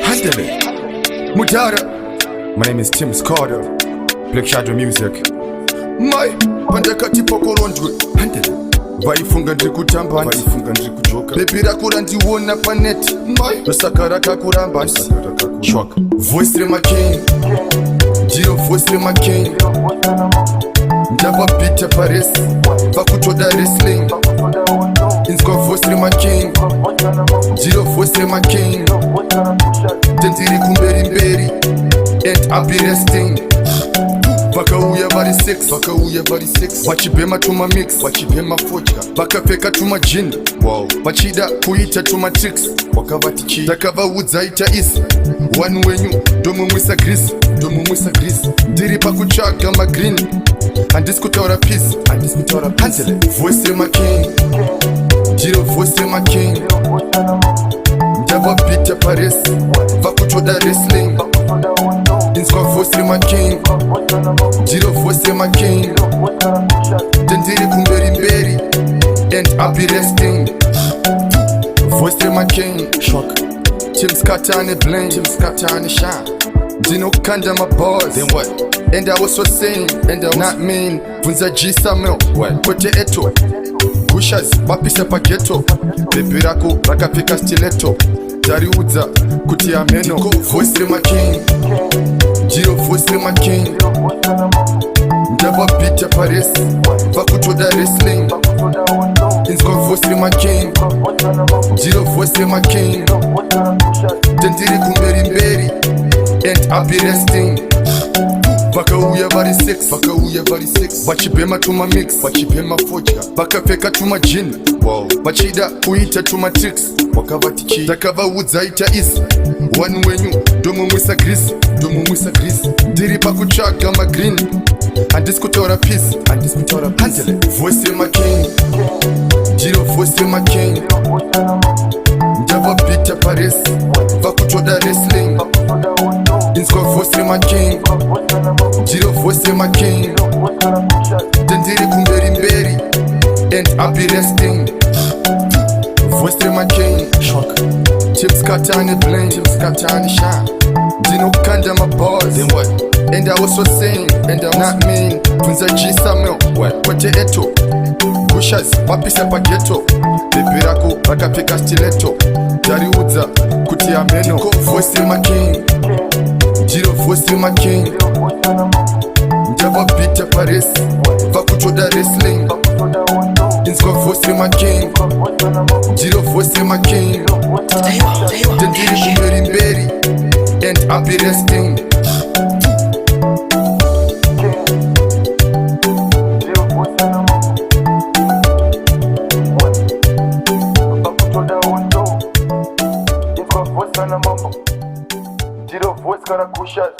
Handle it. Mudara. My name is Tim Carter. Black Shadow Music. My pandakati pokorondwe. Handle it. Vaifunga ndiri kutamba vaifunga ndiri kujoka bebi rakura ndiona paneti mai dosakara kakuramba shwaka voice remaking ndiro voice remaking ndava bita paresi vakutoda wrestling inzwa voice remaking ndiro voice remaking ndendiri kumberi mberi and I'll be resting vakauya vari 6 vachibhema tuma mix vachibhema fodya vakapfeka tuma jini vachida kuita tuma tricks wakavatichi takavaudza ita isi wani wenyu ndomumwisa grisi ndiri pakutsvaga magrini handisi kutaura peace hanzele voice remaking ndiro voice remaking ndava bita paresi vakutoda wrestling inzwa voice remaking ndiro voice remaking ndendiri kumberi mberi and I'll be resting voice remaking shock chimskatane blame chimskatane shine ndinokanda maboss then what and I was so saying and I was not mean vunza G Samuel kwete eto gushas vapisa pageto bebi rako rakapfeka stiletto tariudza kuti ameno voice remaking ndiro voice remaking ndava bita paresi vakutoda wrestling inzwa voice remaking ndiro voice remaking ndendiri kumberi mberi and I'll be resting vakauya vari 6 vachibhema tuma mix vachibhema fodya vakapfeka tuma jini vachida kuita tuma tricks wakavatichi takavaudza ita isi wani wenyu ndomumwisa grisi ndiri pakutsvaga magrini handisi kutaura peace hanzele voice remaking ndiro voice remaking ndava bita paresi vakutoda wrestling inzwa voice remaking ndiro voice remaking ndendiri kumberi mberi and I'll be resting voice remaking shock chimskatane blame chimskatane shine ndinokanda maboss then what and I was so saying and I was not mean vunza G Samuel kwete eto gushas vapisa pageto bebi rako rakapfeka stiletto tariudza kuti ameno voice remaking ndiro voice remaking ndava bita paresi vakutoda wrestling inzwa voice remaking ndiro voice remaking ndendiri kumberi mberi and I'll be resting Ndiro voice kana kushas